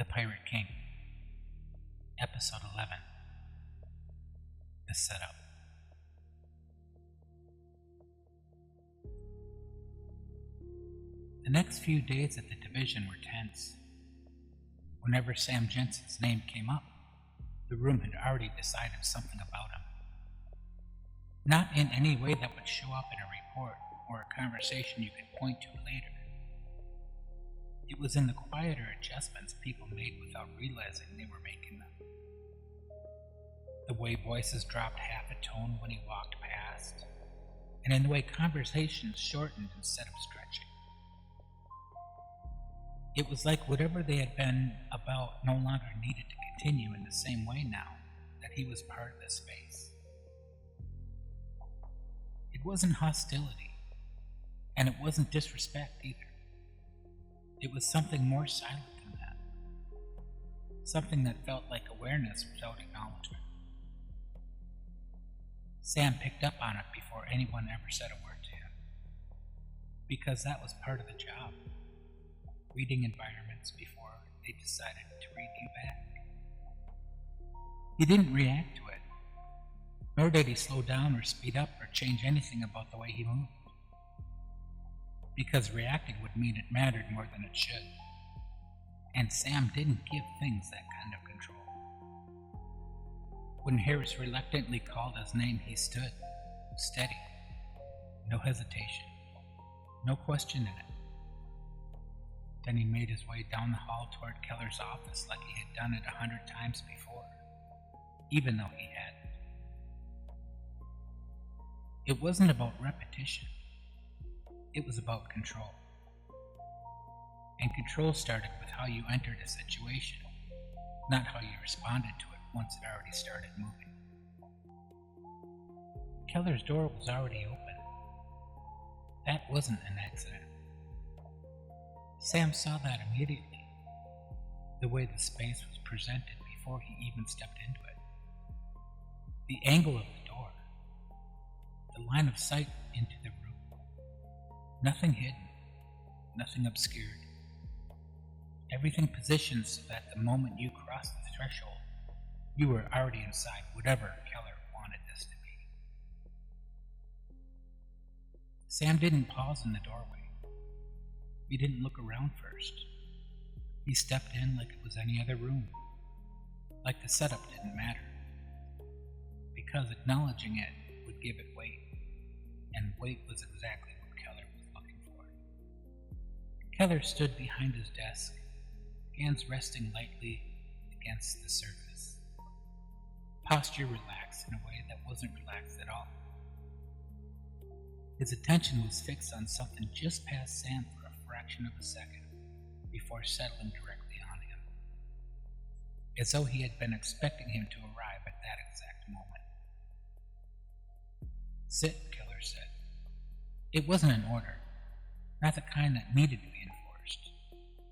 The Pirate King, Episode 11, The Setup. The next few days at the division were tense. Whenever Sam Jensen's name came up, the room had already decided something about him. Not in any way that would show up in a report or a conversation you could point to later. It was in the quieter adjustments people made without realizing they were making them. The way voices dropped half a tone when he walked past, and in the way conversations shortened instead of stretching. It was like whatever they had been about no longer needed to continue in the same way now that he was part of this space. It wasn't hostility, and it wasn't disrespect either. It was something more silent than that. Something that felt like awareness without acknowledgement. Sam picked up on it before anyone ever said a word to him. Because that was part of the job. Reading environments before they decided to read you back. He didn't react to it, nor did he slow down or speed up or change anything about the way he moved. Because reacting would mean it mattered more than it should. And Sam didn't give things that kind of control. When Harris reluctantly called his name, he stood, steady, no hesitation, no question in it. Then he made his way down the hall toward Keller's office like he had done it 100 times before, even though he hadn't. It wasn't about repetition. It was about control. And control started with how you entered a situation, not how you responded to it once it already started moving. Keller's door was already open. That wasn't an accident. Sam saw that immediately, the way the space was presented before he even stepped into it. The angle of the door, the line of sight into the room. Nothing hidden, nothing obscured. Everything positioned so that the moment you crossed the threshold, you were already inside whatever Keller wanted this to be. Sam didn't pause in the doorway. He didn't look around first. He stepped in like it was any other room, like the setup didn't matter, because acknowledging it would give it weight, and weight was exactly what Keller was looking for. Keller stood behind his desk, hands resting lightly against the surface. Posture relaxed in a way that wasn't relaxed at all. His attention was fixed on something just past Sam for a fraction of a second before settling directly on him, as though he had been expecting him to arrive at that exact moment. "Sit," Keller said. It wasn't an order, not the kind that needed to be enforced,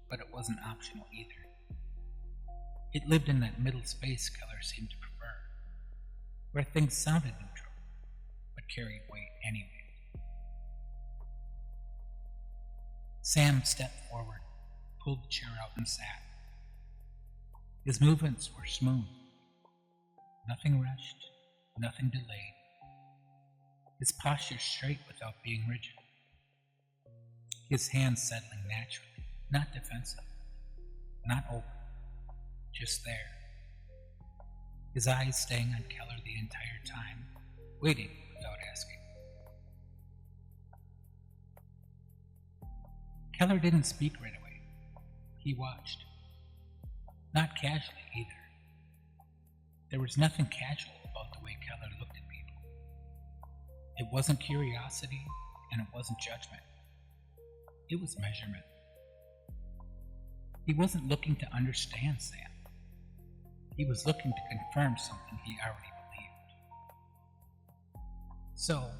but it wasn't optional either. It lived in that middle space Keller seemed to prefer, where things sounded neutral, but carried weight anyway. Sam stepped forward, pulled the chair out and sat. His movements were smooth. Nothing rushed, nothing delayed. His posture straight without being rigid. His hands settling naturally, not defensive, not open, just there. His eyes staying on Keller the entire time, waiting without asking. Keller didn't speak right away. He watched. Not casually either. There was nothing casual about the way Keller looked at people. It wasn't curiosity, and it wasn't judgment. It was measurement. He wasn't looking to understand Sam. He was looking to confirm something he already believed. So,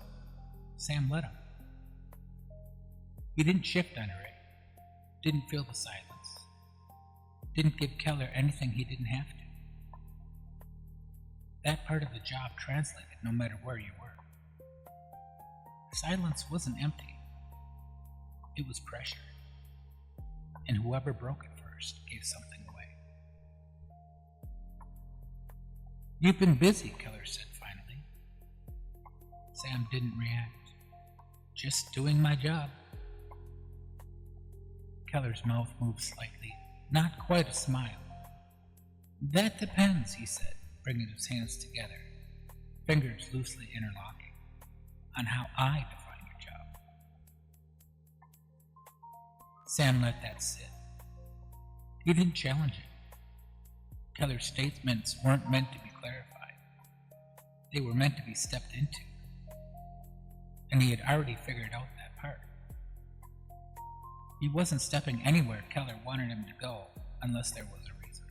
Sam let him. He didn't shift under it, didn't feel the silence, didn't give Keller anything he didn't have to. That part of the job translated no matter where you were. Silence wasn't empty. It was pressure. And whoever broke it first gave something away. "You've been busy," Keller said finally. Sam didn't react. "Just doing my job." Keller's mouth moved slightly, not quite a smile. "That depends," he said, bringing his hands together, fingers loosely interlocking, "on how I define your job." Sam let that sit. He didn't challenge it. Keller's statements weren't meant to be clarified. They were meant to be stepped into. And he had already figured out that part. He wasn't stepping anywhere Keller wanted him to go unless there was a reason.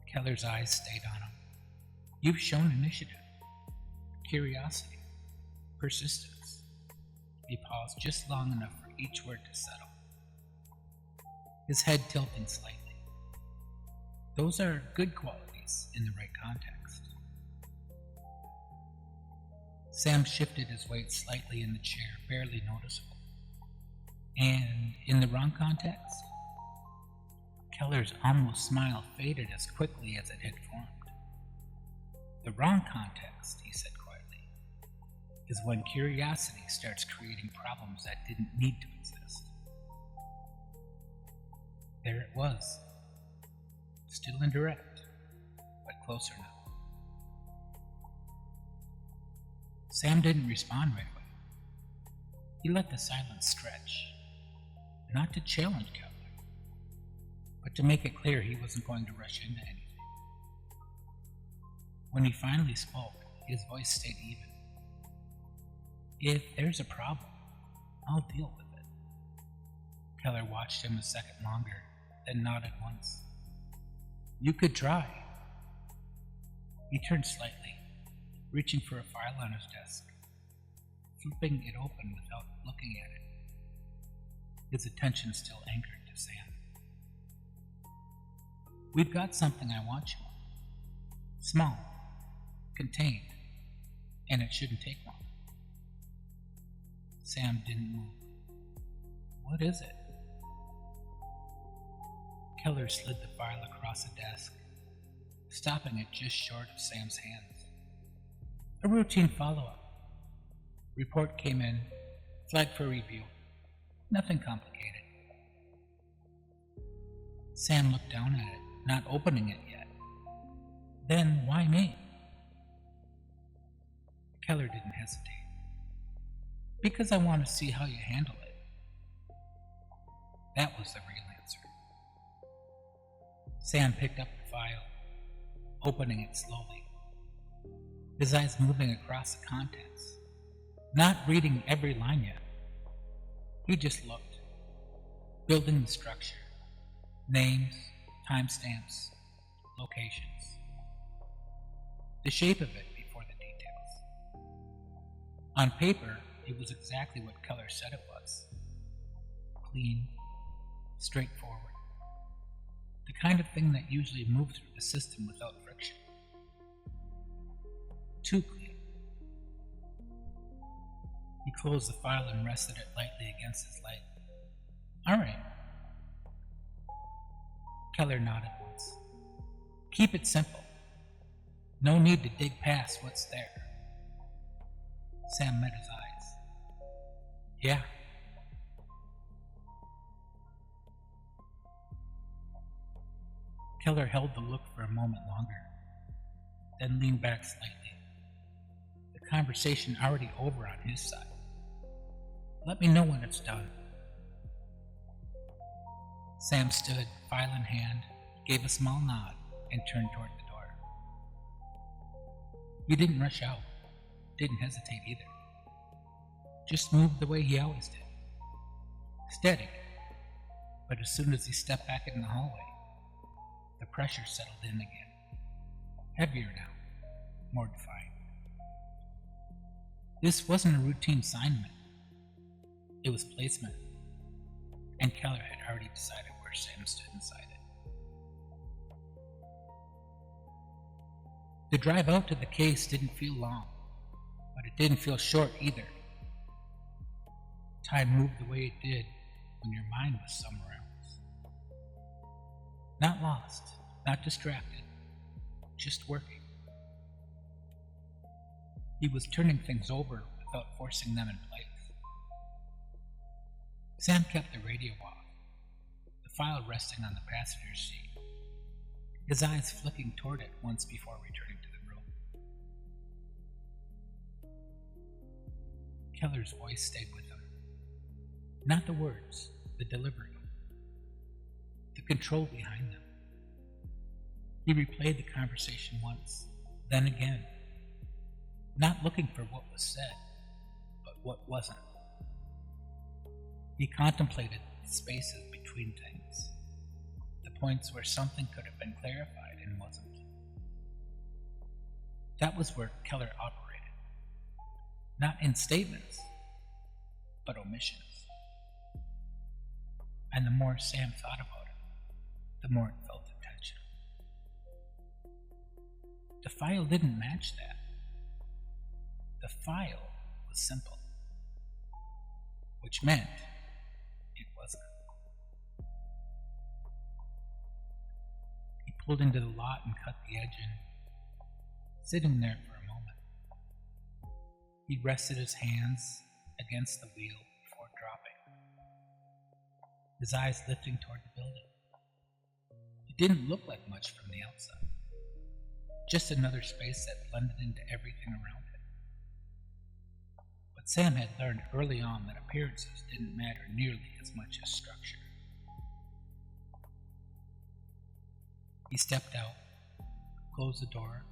Keller's eyes stayed on him. "You've shown initiative, curiosity, persistence." He paused just long enough for each word to settle, his head tilting slightly. "Those are good qualities in the right context." Sam shifted his weight slightly in the chair, barely noticeable. "And in the wrong context?" Keller's almost smile faded as quickly as it had formed. "The wrong context," he said quietly, "is when curiosity starts creating problems that didn't need to exist." There it was, still indirect, but closer now. Sam didn't respond right away. He let the silence stretch, not to challenge Keller, but to make it clear he wasn't going to rush into anything. When he finally spoke, his voice stayed even. "If there's a problem, I'll deal with it." Keller watched him a second longer, then nodded once. "You could try." He turned slightly, reaching for a file on his desk, flipping it open without looking at it, his attention still anchored to Sam. "We've got something I want you on. Small, contained, and it shouldn't take long." Sam didn't move. "What is it?" Keller slid the file across the desk, stopping it just short of Sam's hands. "A routine follow-up. Report came in, flagged for review. Nothing complicated." Sam looked down at it, not opening it yet. "Then why me?" Keller didn't hesitate. "Because I want to see how you handle it." That was the real answer. Sam picked up the file, opening it slowly, his eyes moving across the contents, not reading every line yet. He just looked, building the structure, names, timestamps, locations, the shape of it before the details. On paper, it was exactly what Keller said it was. Clean, straightforward, the kind of thing that usually moves through the system without friction. Too clean. He closed the file and rested it lightly against his leg. "All right." Keller nodded once. "Keep it simple. No need to dig past what's there." Sam met his eyes. "Yeah." Keller held the look for a moment longer, then leaned back slightly, the conversation already over on his side. "Let me know when it's done." Sam stood, file in hand, gave a small nod, and turned toward the door. He didn't rush out, didn't hesitate either. Just moved the way he always did. Steady, but as soon as he stepped back in the hallway, the pressure settled in again. Heavier now, more defined. This wasn't a routine assignment. It was placement, and Keller had already decided where Sam stood inside it. The drive out to the case didn't feel long, but it didn't feel short either. Time moved the way it did when your mind was somewhere else. Not lost, not distracted, just working. He was turning things over without forcing them in place. Sam kept the radio off, the file resting on the passenger's seat, his eyes flicking toward it once before returning to the room. Keller's voice stayed with him. Not the words, the delivery, the control behind them. He replayed the conversation once, then again, not looking for what was said, but what wasn't. He contemplated the spaces between things, the points where something could have been clarified and wasn't. That was where Keller operated, not in statements, but omissions. And the more Sam thought about it, the more it felt intentional. The file didn't match that. The file was simple, which meant it wasn't. He pulled into the lot and cut the edge in, sitting there for a moment. He rested his hands against the wheel before dropping, his eyes lifting toward the building. It didn't look like much from the outside, just another space that blended into everything around it. But Sam had learned early on that appearances didn't matter nearly as much as structure. He stepped out, closed the door,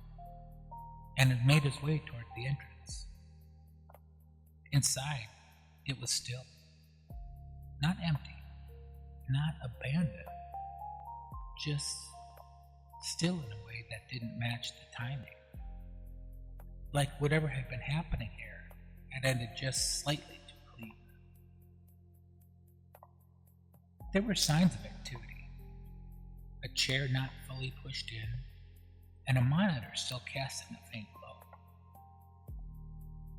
and had made his way toward the entrance. Inside, it was still, not empty, not abandoned, just still in a way that didn't match the timing. Like whatever had been happening here had ended just slightly too clean. There were signs of activity, a chair not fully pushed in, and a monitor still casting a faint glow.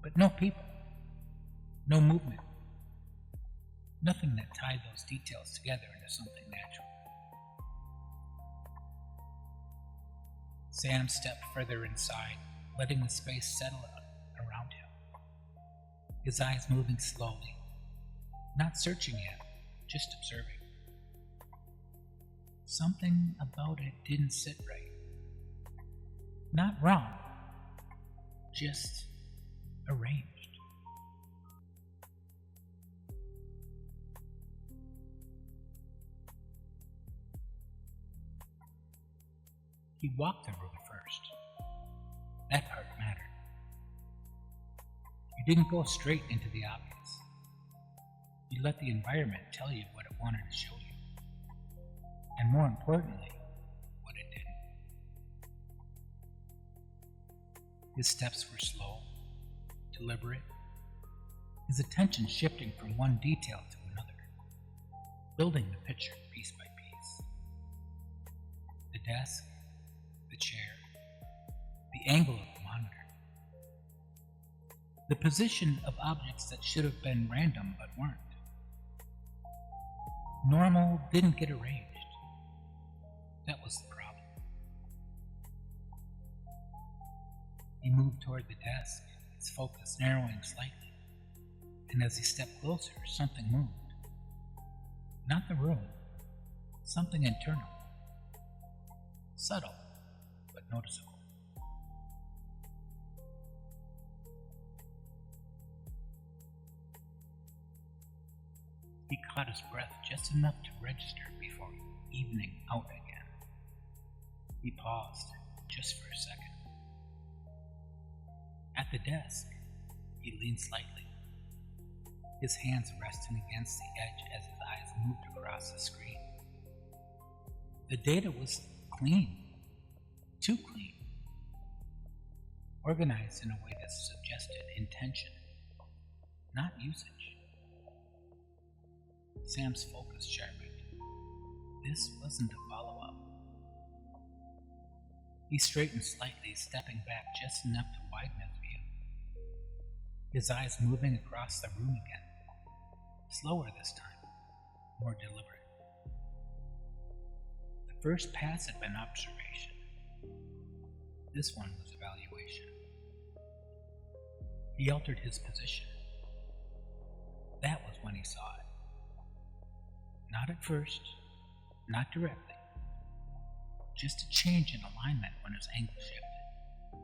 But no people, no movement, nothing that tied those details together into something natural. Sam stepped further inside, letting the space settle around him, his eyes moving slowly, not searching yet, just observing. Something about it didn't sit right. Not wrong, just arranged. He walked the room first. That part mattered. You didn't go straight into the obvious. You let the environment tell you what it wanted to show you. And more importantly, what it didn't. His steps were slow, deliberate, his attention shifting from one detail to another, building the picture piece by piece. The desk, the chair, the angle of the monitor, the position of objects that should have been random but weren't. Normal didn't get arranged. That was the problem. He moved toward the desk, his focus narrowing slightly, and as he stepped closer, something moved. Not the room, something internal. Subtle, but noticeable. He caught his breath just enough to register before evening out again. He paused just for a second. At the desk, he leaned slightly, his hands resting against the edge as his eyes moved across the screen. The data was clean, too clean, organized in a way that suggested intention, not usage. Sam's focus sharpened. This wasn't a follow-up. He straightened slightly, stepping back just enough to widen his view, his eyes moving across the room again, slower this time, more deliberate. The first pass had been observation. This one was evaluation. He altered his position. That was when he saw it. Not at first, not directly. Just a change in alignment when his angle shifted.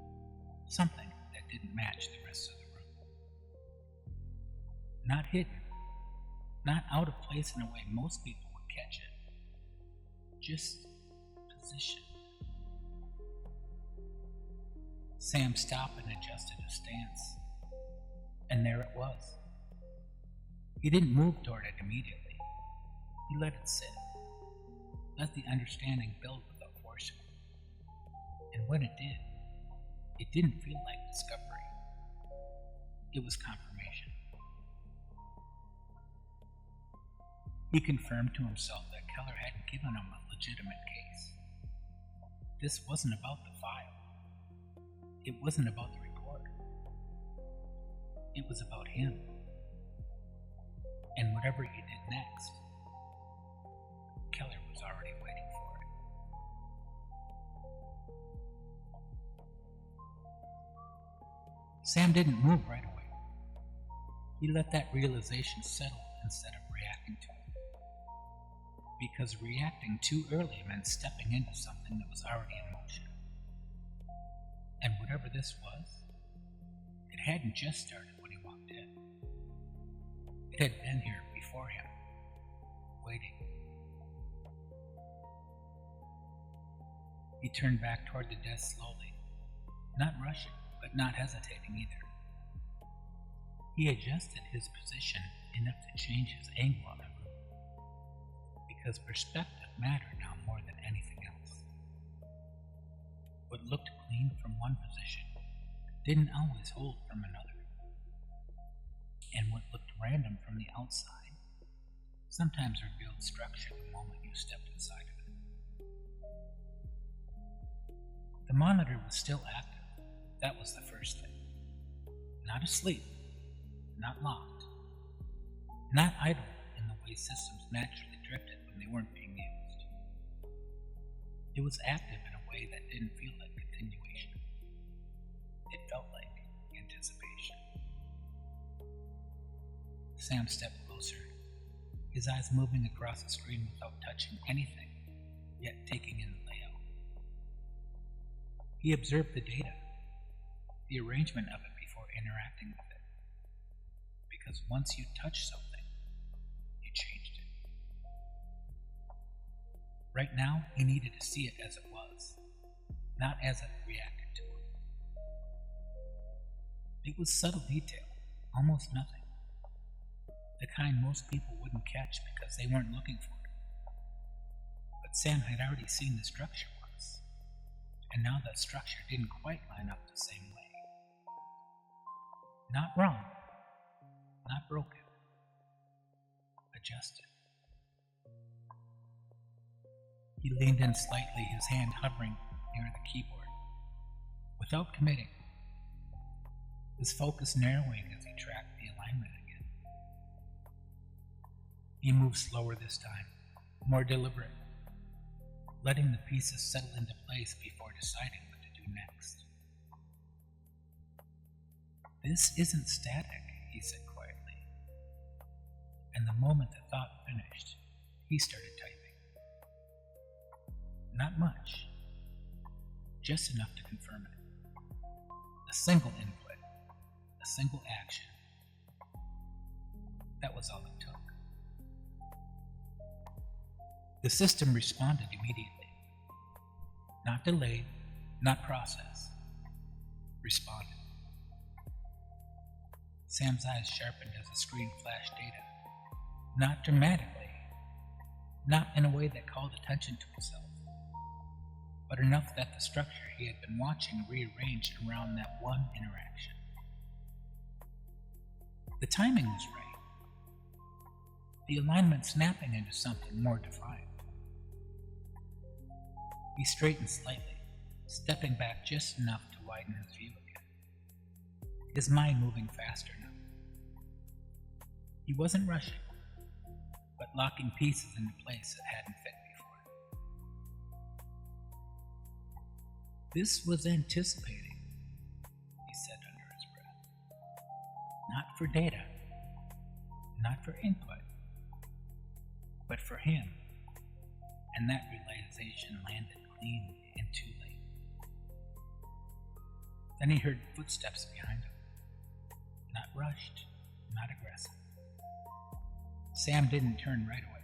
Something that didn't match the rest of the room. Not hidden. Not out of place in a way most people would catch it. Just positioned. Sam stopped and adjusted his stance. And there it was. He didn't move toward it immediately. He let it sit. Let the understanding build without forcing it. And when it did, it didn't feel like discovery. It was confirmation. He confirmed to himself that Keller hadn't given him a legitimate case. This wasn't about the file. It wasn't about the report. It was about him. And whatever he did next, Keller was already waiting for it. Sam didn't move right away. He let that realization settle instead of reacting to it. Because reacting too early meant stepping into something that was already in motion. And whatever this was, it hadn't just started when he walked in. It had been here before him, waiting. He turned back toward the desk slowly, not rushing, but not hesitating either. He adjusted his position enough to change his angle on the room, because perspective mattered now more than anything else. What looked clean from one position didn't always hold from another. And what looked random from the outside sometimes revealed structure the moment you stepped inside of it. The monitor was still active. That was the first thing. Not asleep, not locked, not idle in the way systems naturally drifted when they weren't being used. It was active in a way that didn't feel like continuation. It felt like anticipation. Sam stepped closer, his eyes moving across the screen without touching anything, yet taking in the layout. He observed the data, the arrangement of it before interacting with it. Because once you touched something, you changed it. Right now, he needed to see it as it was, not as it reacted to it. It was subtle detail, almost nothing. The kind most people wouldn't catch because they weren't looking for it. But Sam had already seen the structure once, and now that structure didn't quite line up the same way. Not wrong, not broken, adjusted. He leaned in slightly, his hand hovering near the keyboard, without committing, his focus narrowing as he tracked the alignment again. He moved slower this time, more deliberate, letting the pieces settle into place before deciding what to do next. This isn't static, he said quietly. And the moment the thought finished, he started typing. Not much, just enough to confirm it. A single input, a single action. That was all it took. The system responded immediately. Not delayed, not processed. Responded. Sam's eyes sharpened as the screen flashed data. Not dramatically, not in a way that called attention to himself, but enough that the structure he had been watching rearranged around that one interaction. The timing was right. The alignment snapping into something more defined. He straightened slightly, stepping back just enough to widen his view again. His mind moving faster now. He wasn't rushing, but locking pieces into place that hadn't fit before. This was anticipating, he said under his breath. Not for data, not for input, but for him. And that realization landed clean and too late. Then he heard footsteps behind him. Not rushed, not aggressive. Sam didn't turn right away.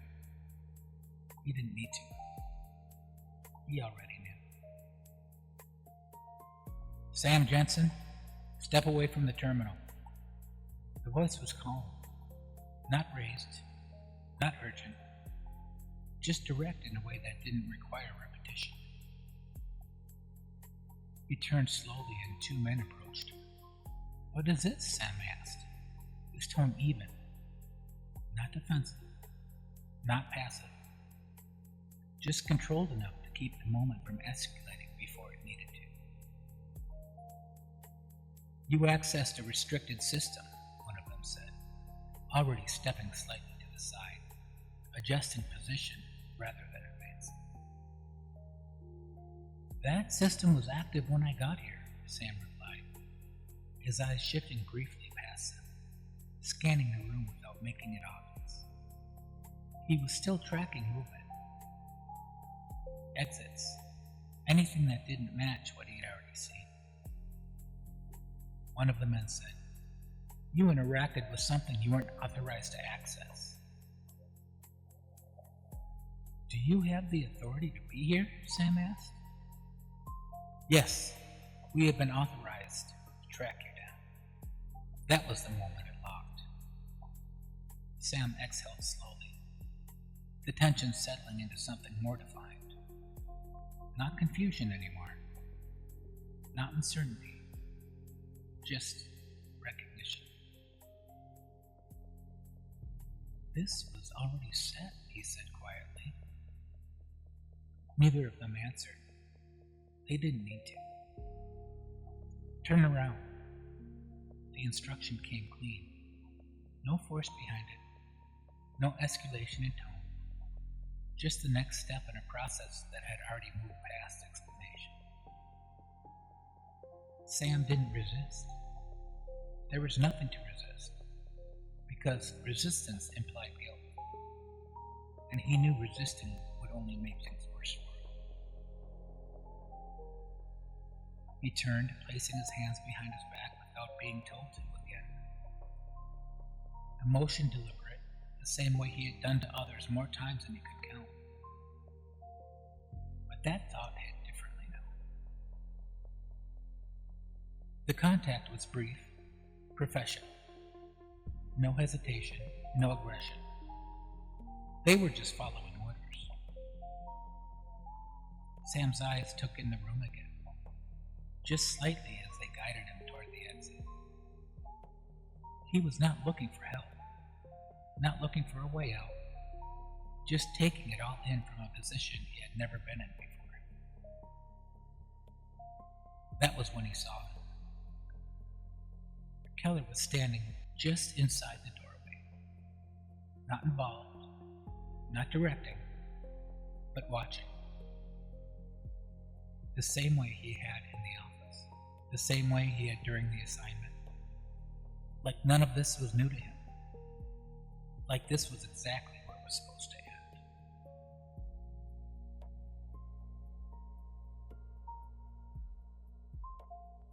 He didn't need to. He already knew. Sam Jensen, step away from the terminal. The voice was calm, not raised, not urgent, just direct in a way that didn't require repetition. He turned slowly and two men approached him. What is it? Sam asked, his tone even, not defensive, not passive, just controlled enough to keep the moment from escalating before it needed to. You accessed a restricted system, one of them said, already stepping slightly to the side, adjusting position rather than advancing. That system was active when I got here, Sam replied, his eyes shifting briefly past them, scanning the room without making it obvious. He was still tracking movement. Exits, anything that didn't match what he had already seen. One of the men said, You interacted with something you weren't authorized to access. Do you have the authority to be here? Sam asked. Yes, we have been authorized to track you down. That was the moment it locked. Sam exhaled slowly, the tension settling into something more defined. Not confusion anymore, not uncertainty, just recognition. This was already set, he said quietly. Neither of them answered. They didn't need to. Turn around. The instruction came clean. No force behind it. No escalation in tone. Just the next step in a process that had already moved past explanation. Sam didn't resist. There was nothing to resist, because resistance implied guilt. And he knew resisting would only make things worse for him. He turned, placing his hands behind his back without being told to again. A motion deliberate, the same way he had done to others more times than he could count. But that thought hit differently now. The contact was brief, professional. No hesitation, no aggression. They were just following orders. Sam's eyes took in the room again, just slightly as they guided him toward the exit. He was not looking for help, not looking for a way out, just taking it all in from a position he had never been in before. That was when he saw him. Keller was standing just inside the doorway, not involved, not directing, but watching. The same way he had in the office, the same way he had during the assignment. Like none of this was new to him. Like this was exactly where it was supposed to end.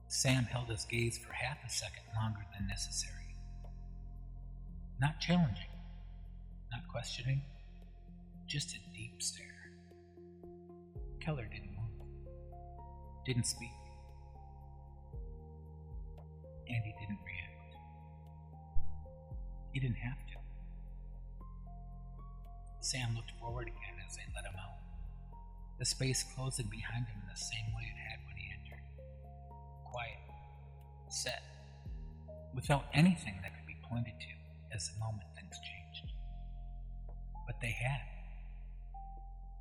Sam held his gaze for half a second longer than necessary. Not challenging, not questioning, just a deep stare. Keller didn't move, didn't speak, and he didn't react. He didn't have to. Sam looked forward again as they let him out, the space closing behind him in the same way it had when he entered. Quiet, set, without anything that could be pointed to as the moment things changed. But they had,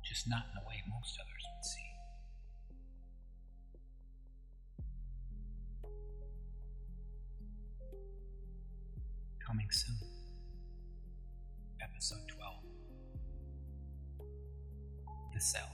just not in the way most others would see. Coming soon. Episode 12. The Cell.